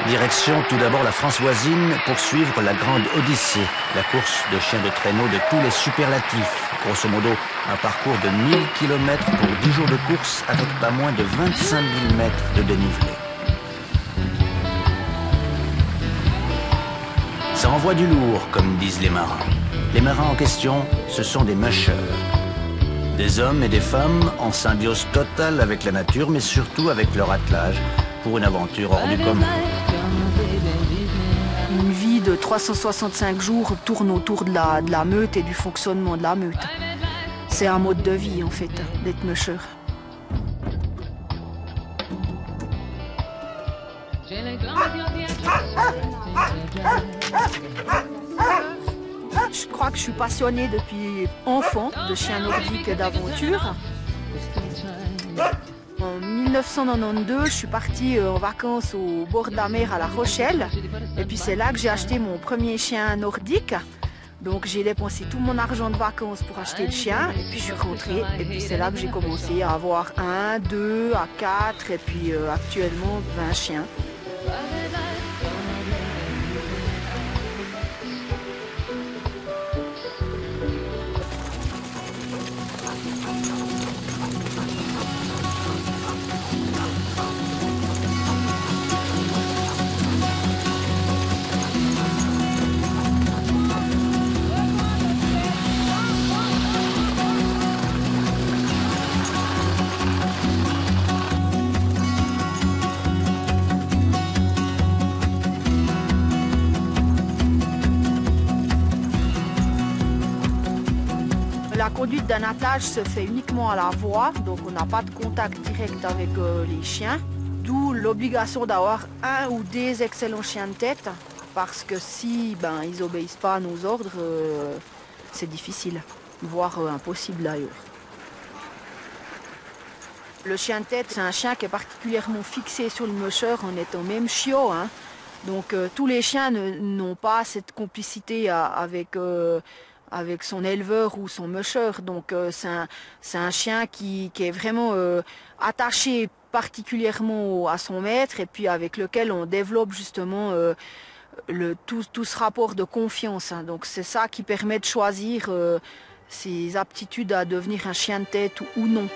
Direction tout d'abord la France voisine pour suivre la grande Odyssée, la course de chiens de traîneau de tous les superlatifs. Grosso modo, un parcours de 1000 km pour 10 jours de course avec pas moins de 25 000 mètres de dénivelé. Ça envoie du lourd, comme disent les marins. Les marins en question, ce sont des mushers. Des hommes et des femmes en symbiose totale avec la nature, mais surtout avec leur attelage, pour une aventure hors du commun. Une vie de 365 jours tourne autour de la meute et du fonctionnement de la meute. C'est un mode de vie, en fait, d'être musher. Je crois que je suis passionnée depuis enfant de chiens nordiques et d'aventure. En 1992, je suis partie en vacances au bord de la mer à La Rochelle. Et puis c'est là que j'ai acheté mon premier chien nordique. Donc j'ai dépensé tout mon argent de vacances pour acheter le chien. Et puis je suis rentrée. Et puis c'est là que j'ai commencé à avoir 1, 2, à 4 et puis actuellement 20 chiens. La conduite d'un attelage se fait uniquement à la voix, donc on n'a pas de contact direct avec les chiens. D'où l'obligation d'avoir un ou des excellents chiens de tête, parce que si ils n'obéissent pas à nos ordres, c'est difficile, voire impossible d'ailleurs. Le chien de tête, c'est un chien qui est particulièrement fixé sur le musher en étant même chiot, hein. Donc tous les chiens n'ont pas cette complicité avec son éleveur ou son musher. Donc c'est un chien qui est vraiment attaché particulièrement à son maître et puis avec lequel on développe justement tout ce rapport de confiance, hein. Donc c'est ça qui permet de choisir ses aptitudes à devenir un chien de tête ou non.